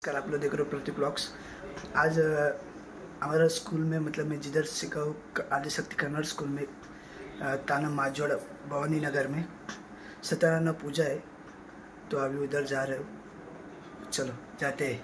नमस्कार, आप लोग देख रहे हो प्रतीक ब्लॉग्स। आज हमारा स्कूल में मतलब मैं जिधर सीखा हूँ आदिशक्ति कन्नड़ स्कूल में ताना माजोड़ भवानी नगर में सत्यनारायण पूजा है, तो अभी उधर जा रहे हो। चलो जाते हैं।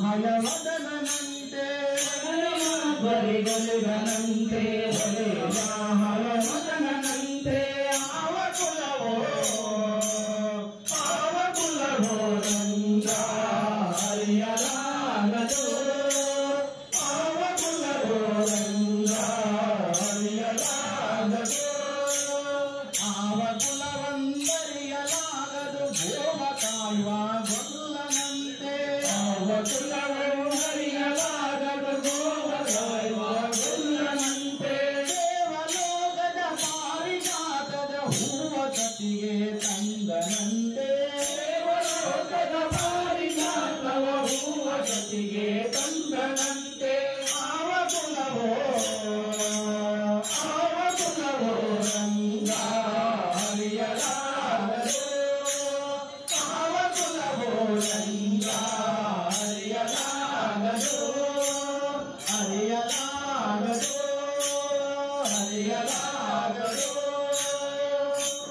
Hare ಭಕ್ತಿಗೆ ತಂದನಂತೆ ದೇವಲೋಕದ ಪಾರಿಜಾತವ ಹೂವ ಗತಿಗೆ ತಂದನಂತೆ ಆವ ಕುಲವೋ ರಂಗ ಹರಿಯಲಾಗದು ಆವ ಕುಲವೋ ರಂಗ ಹರಿಯಲಾಗದು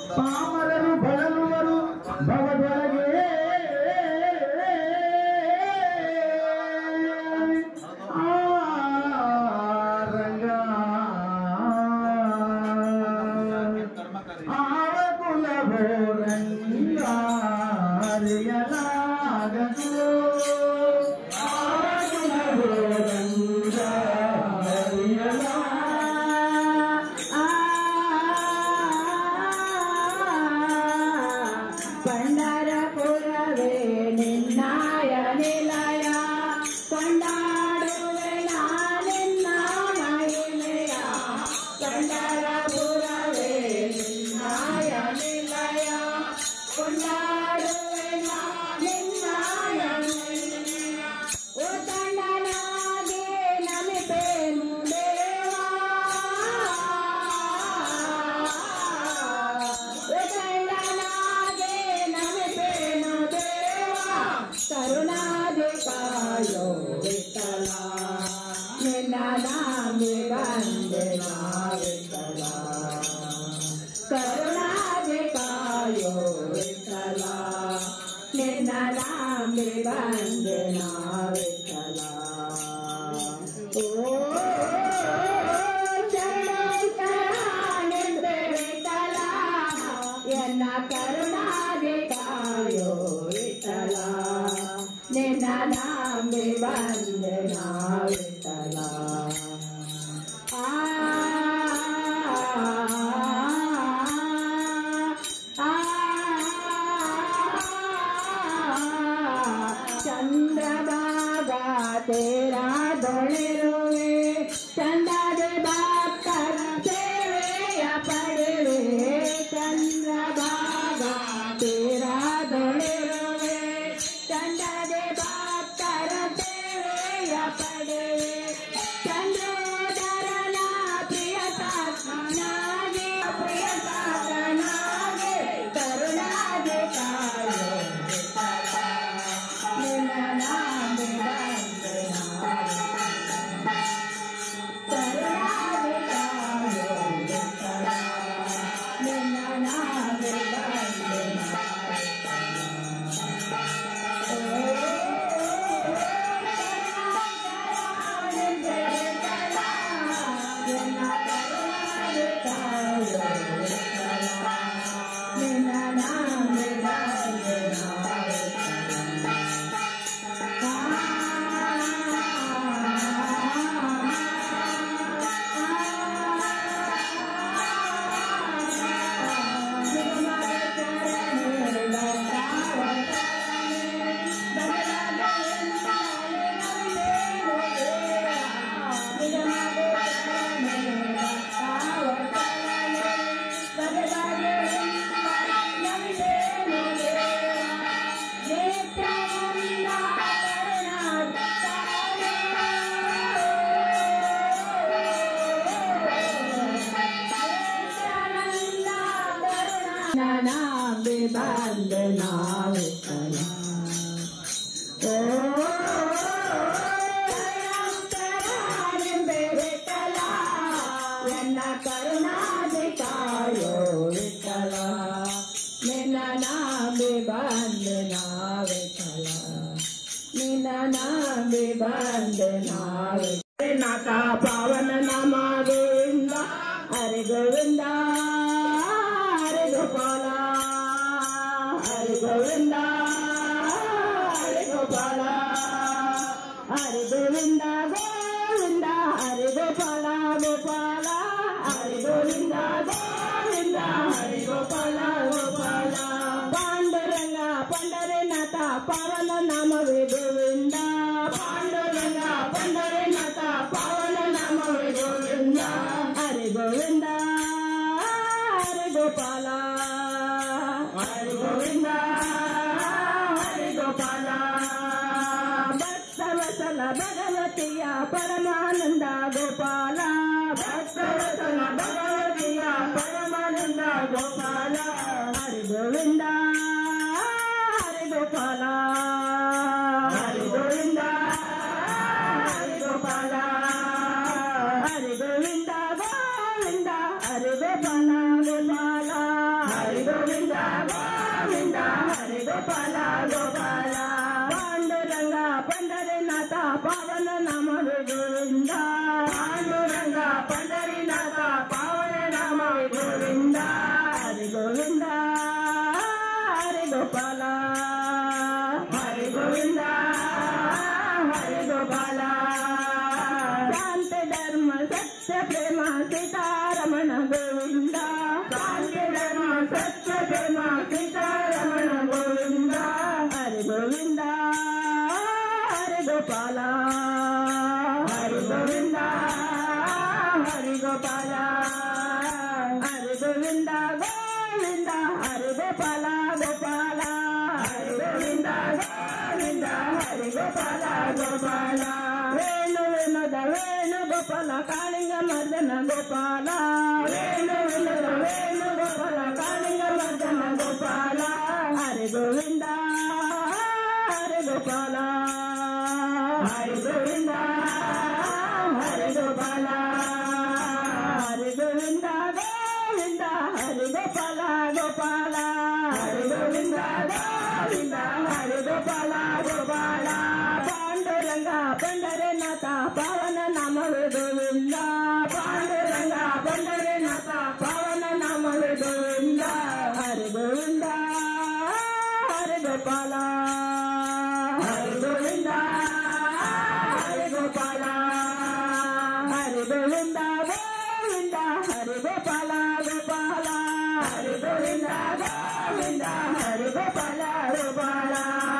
ಪಾಮರರು ಬಳಲುವರು ಭವದೊಳಗೆ ರಂಗ ಆವ ಕುಲವೋ ರಂಗ ಹರಿಯಲಾಗದು ಆವ ಕುಲವೋ ರಂಗ ಪಂಡರಪುರವೇ ನಿನ್ನಾಯ ನಿಲಯ ಕೊಂಡಾಡುವೆ ನಾನಿನ್ನ ಮಹಿಮೆಯ ಪಂಡರಪುರವೇ ನಿನ್ನಾಯ ನಿಲಯ ಕೊಂಡಾಡುವೆ ನಾನಿನ್ನ ಮಹಿಮೆಯ ಓ ತಂಡನಾಗೆ ನಮಿಪೇನು ದೇವಾ ಕರುಣಾಧಿಕಾಯೋ ವಿಠಲ ನಿನ್ನ ನಾಮಿ ವಂದನಾ ವಿಠಲ ಕರುಣಾಧಿಕಾಯೋ ವಿಠಲ ನಿನ್ನ ನಾಮಿ ವಂದನಾ ವಿಠಲ ಓ ಶರಣೆ ವಿಠಲ ಎನ್ನ ಕರುಣಾಧಿಕಾಯೋ ವಿಠಲ ನಿನ್ನ ನಾಮಿ ವಂದನಾ ವಿಠಲ ಚಂದ್ರಭಾಗ ತೇರಾ ದೊಳೆರುವೆ ಚಂದದ ಭಕ್ತರ ಸೇವೆಯ ಪಡೆವೆ ಚಂದ್ರಭಾಗ ತೇರಾ ದೊಳೆರುವೆ ಚಂದದ ಭಕ್ತರ ಸೇವೆಯ ಪಡೆವೆ ಚಂದ್ರೋದರನ ಪ್ರಿಯ ಸಾತ್ಮನಾಗೆ ಪ್ರಿಯ ಸಾಧನಾಗೆ ಕರುಣಾಧಿಕಾಯೋ ನಿನ್ನ ನಾಮಿ ವಂದನಾ ಕರುಣಾಧಿಕಾಯೋ ವಿಠಲ ನಿನ್ನ ನಾಮಿ ವಂದನಾ ನಾಮಿ ವಂದನಾ ವಿಠಲ ಓ ವಿಠಲ ಎನ್ನ ಕರುಣಾಧಿಕಾಯೋ ವಿಠಲ ನಿನ್ನ ನಾಮಿ ವಂದನಾ ವಿಠಲ ನಿನ್ನ ನಾಮಿ ವಂದನಾ ನಾಥ ಪಾವನ ನಾಮ ಗೋವಿಂದ ಹರಿ ಗೋವಿಂದ ಹರಿ ಗೋಪಾಲ ಹರಿ ಗೋವಿಂದ ಹರಿ ಗೋಪಾಲ ಹರಿ ಗೋವಿಂದ ಗೋವಿಂದ ಹರಿ ಗೋಪಾಲ ಗೋಪಾಲ ಹರಿ ಗೋವಿಂದ ಗೋವಿಂದ ಹರಿ ಗೋಪಾಲ ಗೋಪಾಲ ಪಾಂಡುರಂಗ ಪಂಡರಿನಾಥ ಪಾವನ ನಾಮವೇ ಗೋವಿಂದ ಪಾಂಡುರಂಗ ಪಂಡರಿನಾಥ ಪಾವನ ನಾಮವೇ ಗೋವಿಂದ ಹರಿ ಗೋವಿಂದ ಹರಿ ಗೋಪಾಲ हरि गोविंद हरि गोपाल भक्तवत्सल भगवतिया परमानंद गोपाल भक्तवत्सल भगवतिया परमानंद गोपाल हरि गोविंद हरि गोपाल हरि गोविंद हरि गोपाल हरि गोविंद गोविंद हरि गोपाल गोपाल हरि गोविंद गोविंद हरि गोपाल गोपाल पांडुरंग पंढरीनाथ पावन नाम गोविंद पांडुरंग पंढरीनाथ पावन नाम गोविंद हरि गोविंद हरि गोपाल हरि गोविंद हरि गोपाल शांति धर्म सत्य प्रेम सीतारमण गोविंद शांति धर्म सत्य प्रेम सीतारमण गोविंद हरि गोविंद हरि गोपाल हरि गोविंद हरि गोपाल हरि गोविंद गोविंद हरि गोपाल गोपाल हरि गोविंद गोविंद हरि गोपाल गोपाल वेणु विनोद वेणु गोपाल कालिंग मर्दन गोपाल वेणु विनोद वेणु गोपाल कालिंग मर्दन गोपाल हरि गोविंद हरि गोपाल हरि गोविंद हरि गोपाल हरि गोविंद गोविंद हरि गोपाल गोपाल हरि गोविंद गोविंद हरि गोपाल गोपाल पांडुरंग पंढरीनाथ पावन नाम गोविंद पांडुरंग पंढरीनाथ पावन नाम गोविंद हरि गोविंद हरि गोपाल हरि गोविंद हरि गोपाल हरि गोविंद गोविंद हरि गोपाल गोपाल हरि गोविंद गोविंद हरि गोपाल गोपाल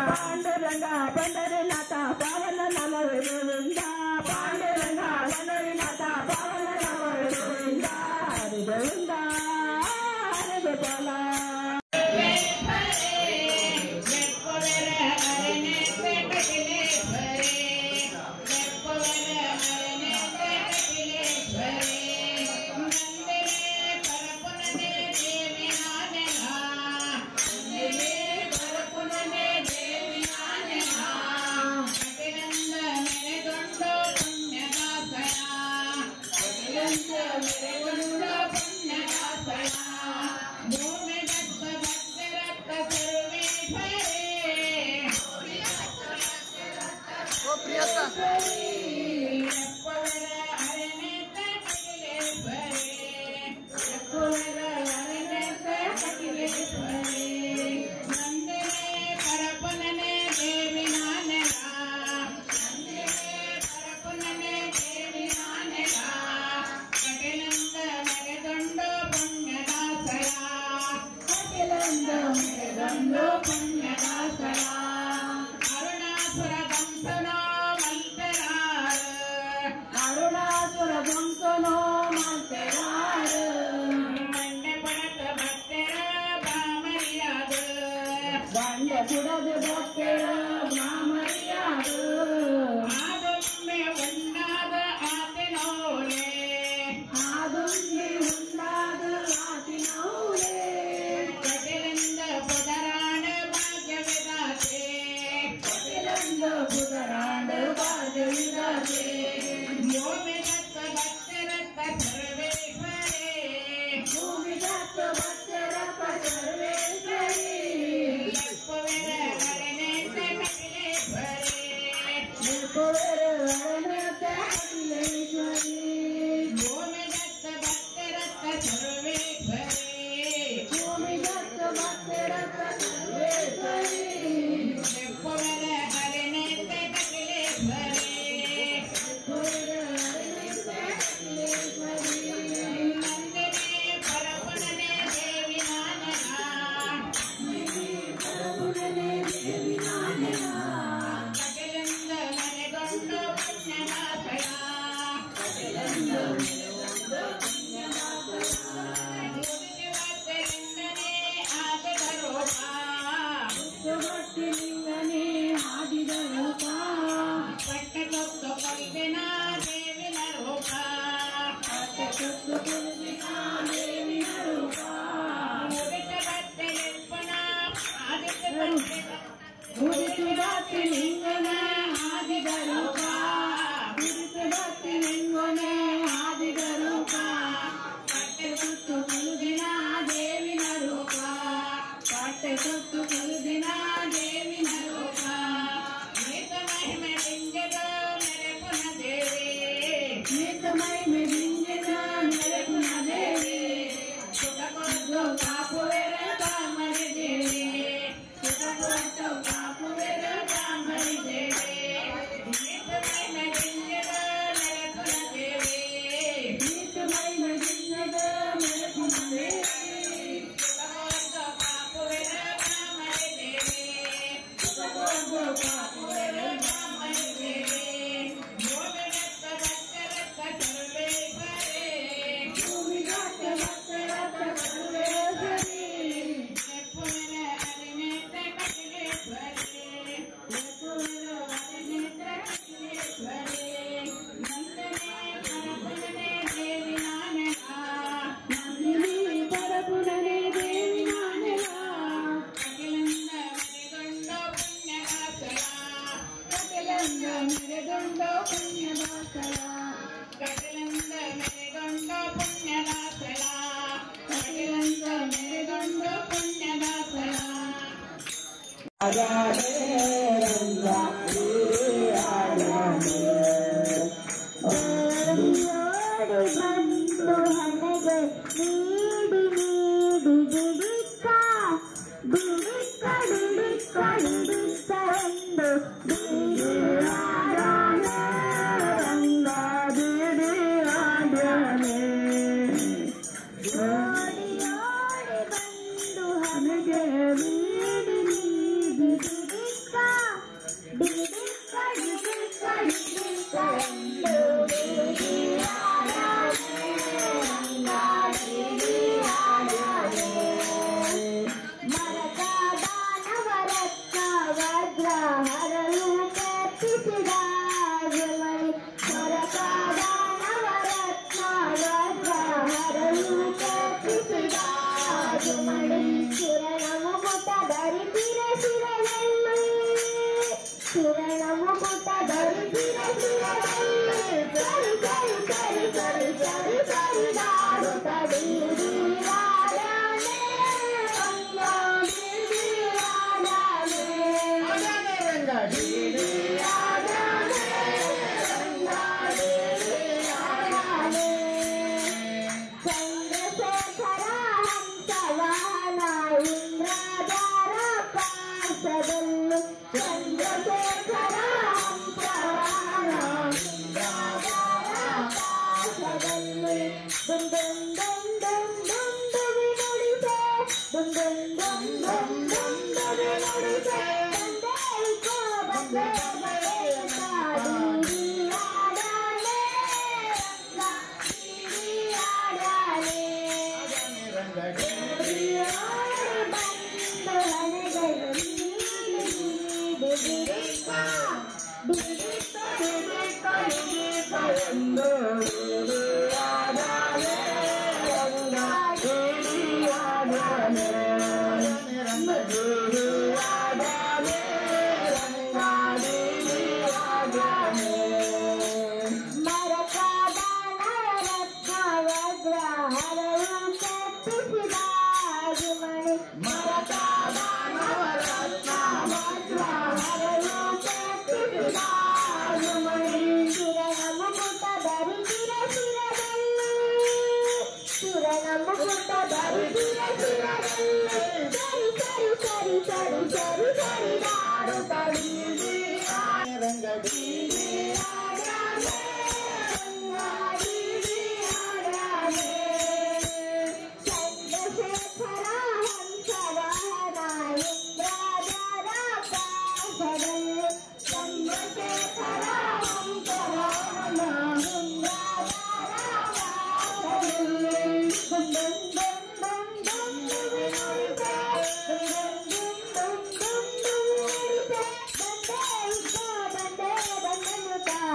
पांडुरंग पंढरीनाथ पावन नाम गोविंद पांडुरंग पंढरीनाथ पावन नाम गोविंद हरि गोविंद हरि गोपाल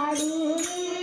Bye.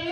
ले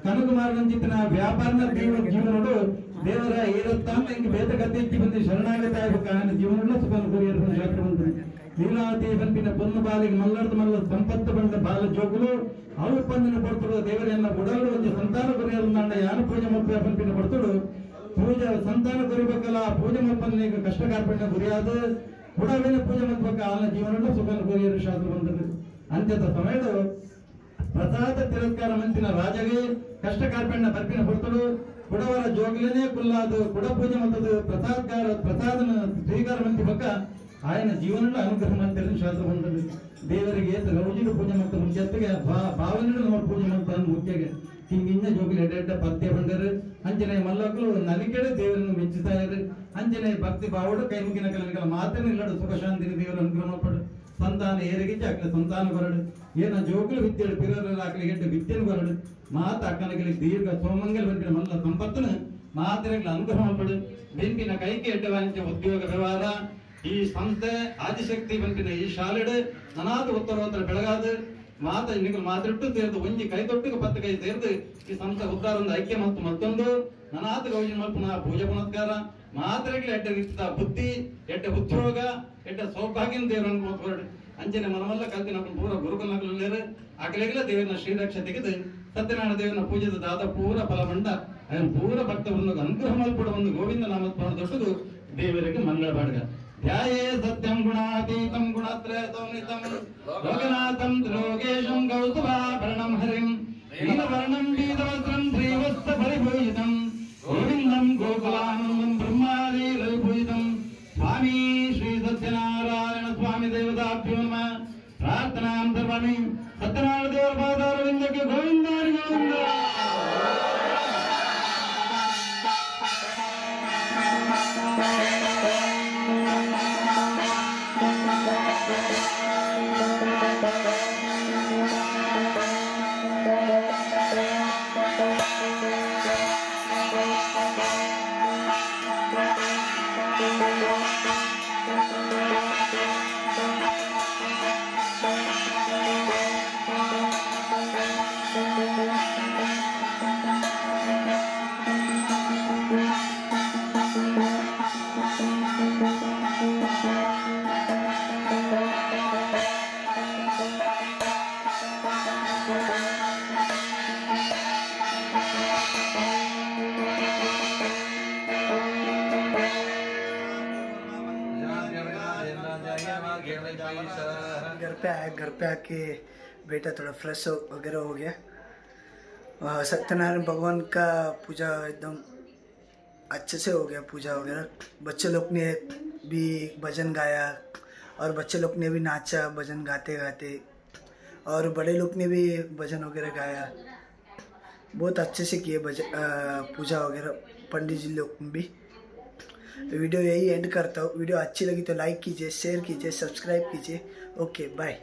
ಕನಕುಮಾರನಂಚಿತ್ತಿನ ವ್ಯಾಪಾರನ ಜೀವನಗಳು ದೇವರ ಏರತ್ತಾಂತ ಇಂಗೆ ಬೇತ ಗದ್ದೆಚ್ಚಿ ಬಂದು ಶರಣಾಗತ ಆಗಬೇಕು ఆయన జీవనంలో సుఖం కోరియర్పణ శాస్త్రవంతుడు లీలావతి పంపిన పొన్ను బాలికి మల్లర్త మల్ల సంపత్తు పంట బాల జోగులు అవు పొందిన పడుతుడు దేవరెన్న గుడలు ಒಂದು ಸಂತಾನ ಕೊರಿಯರುಂದಂಡ ಯಾನ ಪೂಜೆ ಮಲ್ಪ పంపిన పడుతుడు పూజ సంతాన కొరిబకల పూజ మల్పన్నేక కష్ట కార్పಣ್ಯ గురియాదు గుడవిన పూజ మల్పక ఆయన జీవనంలో సుఖం కోరియరు శాస్త్రవంతుడు అంత్యత సమయంలో ಪ್ರಸಾದ ತಿರಸ್ಕಾರ ಮಂತಿನ ರಾಜಗೆ ಕಷ್ಟ ಕಾರ್ಪಣ್ಯ ಬರ್ಪಿನ ಪಡ್ತಡು ಕುಡವರ ಜೋಗ್ಲೇನೆ ಕುಲ್ಲಾದು ಕುಡ ಪೂಜೆ ಮತ್ತದು ಪ್ರಸಾದನ ಸ್ವೀಕಾರ ಮಂತಿ ಬಕ್ಕ ఆయన జీవనంలో అనుగ్రహం అంతేని శాస్త్రం ఉంటుంది ದೇವರಿಗೆ ರೌಜಿನ ಪೂಜೆ ಮಾಡ್ತಾರೆ ಮುಂಚೆತ್ತಿಗೆ ಭಾವನೆಗಳು ನೋಡಿ ಪೂಜೆ ಮಾಡ್ತಾರೆ ಮುಖ್ಯಗೆ ಹಿಂಗಿಂದ ಜೋಗಿಲಿ ಎಡ್ಡೆಡ್ಡ ಪದ್ಯ ಬಂಡರು ಅಂಜನೆ ಮಲ್ಲಕ್ಕಳು ನಲಿಕೆಡೆ ದೇವರನ್ನು ಮೆಚ್ಚುತ್ತಾರೆ ಅಂಜನೆ ಭಕ್ತಿ ಭಾವಡು ಕೈ ಮುಗಿನ ಕಲನಿಗಳ ಮಾತೇನೆ ಇಲ್ಲಡು ಸುಖ ಶಾಂತಿನ ದೇವರ ಅನುಗ್ರಹ ಪಡು ಸಂತಾನ ಏರಿಗಿಚ್ಚೆ ಅಕ್ಕನ ಸಂತಾನ ಬರಡು ಏನ ಜೋಗುಲು ವಿದ್ಯೆಡು ಪಿರರ ಆಕಲಿ ಎಡ್ಡ ವಿದ್ಯೆನು ಬರಡು ಮಾತ ಅಕ್ಕನಗಳಿಗೆ ದೀರ್ಘ ಸೋಮಂಗಲ್ ಬಂದಿನ ಮಲ್ಲ ಸಂಪತ್ತನ ಮಾತರೆಗಳ ಅನುಗ್ರಹ ಪಡು ಬೆಂಕಿನ ಕೈಗೆ ಎಡ್ಡವಾಂಚ ಉದ್ಯೋಗ ವ್ಯವಹಾರ ಈ ಸಂಸ್ಥೆ ಆದಿಶಕ್ತಿ ಬಂದಿನ ಈ ಶಾಲೆಡು ನನಾದ ಉತ್ತರೋತ್ತರ ಬೆಳಗಾದು ಮಾತ ನಿಗಳು ಮಾತಿಟ್ಟು ಸೇರಿದು ಒಂಜಿ ಕೈ ತೊಟ್ಟಿಗೆ 10 ಕೈ ಸೇರಿದು ಈ ಸಂಸ್ಥೆ ಉದ್ದಾರ ಒಂದು ಐಕ್ಯ ಮತ್ತು ಮತ್ತೊಂದು ನನಾದ ಗೌಜಿ ಮಲ್ಪನ ಪೂಜೆ ಪುನಸ್ಕಾರ ಮಾತ್ರೆಗಳು ಎಡ್ಡ ರೀತಿಯ ಬುದ್ಧಿ ಎಡ್ಡ ಉದ್ಯೋಗ ಎಡ್ಡ ಸೌಭಾಗ್ಯನ ದೇವರನ್ನು ಹೊರಡು ಅಂಚನೆ ಮನಮಲ್ಲ ಕಲ್ತಿನ ಪೂರ ಗುರುಕುಲಗಳು ಅಗಲೆಗಳ ದೇವರನ್ನ ಶ್ರೀರಕ್ಷ ತೆಗೆದು ಸತ್ಯನಾರಾಯಣ ದೇವರನ್ನ ಪೂಜೆದ ದಾದ ಪೂರ ಫಲಮಂಡ ಅದನ್ನು ಪೂರ ಭಕ್ತವನ್ನು ಅನುಗ್ರಹ ಮಲ್ಪಡ ಒಂದು ಗೋವಿಂದ ನಾಮಸ್ಮರಣ ದೊಡ್ಡದು ದೇವರಿಗೆ ಮಂಗಳ ಬಾಡ್ಗ ಧ್ಯಾಯೇ ಸತ್ಯಂ ಗುಣಾತೀತಂ ಗುಣತ್ರಯತೋನಿತಂ ಲೋಕನಾಥಂ ತ್ರಿಲೋಕೇಶಂ ಗೌತಮಾಭರಣಂ ಹರಿಂ ನೀಲವರ್ಣಂ ಪೀತವಸ್ತ್ರಂ ಶ್ರೀವತ್ಸ ಪರಿಭೂಷಿತಂ ಗೋವಿಂದಂ ಗೋಕುಲಾನಂದಂ ಬ್ರಹ್ಮಾದಿ ರವಿಭೂಷಿತಂ ಸ್ವಾಮಿ ಶ್ರೀ ಸತ್ಯನಾರಾಯಣ ಸ್ವಾಮಿ ದೇವತಾಭ್ಯೋ ನಮಃ ಪ್ರಾರ್ಥನಾಂ ಸರ್ವಾಮಿ ಸತ್ಯನಾರಾಯಣ ದೇವರ ಪಾದಾರವಿಂದಕ್ಕೆ ಗೋವಿಂದಾರಿ ಗೋವಿಂದ घर पे आके बेटा थोड़ा फ्रेश वगैरह हो गया। सत्यनारायण भगवान का पूजा एकदम अच्छे से हो गया पूजा वगैरह। बच्चे लोग ने भी भजन गाया और बच्चे लोग ने भी नाचा भजन गाते गाते, और बड़े लोग ने भी भजन वगैरह गाया। बहुत अच्छे से किए पूजा वगैरह पंडित जी लोग भी। वीडियो यही एंड करता हूँ। वीडियो अच्छी लगी तो लाइक कीजिए, शेयर कीजिए, सब्सक्राइब कीजिए। Okay bye.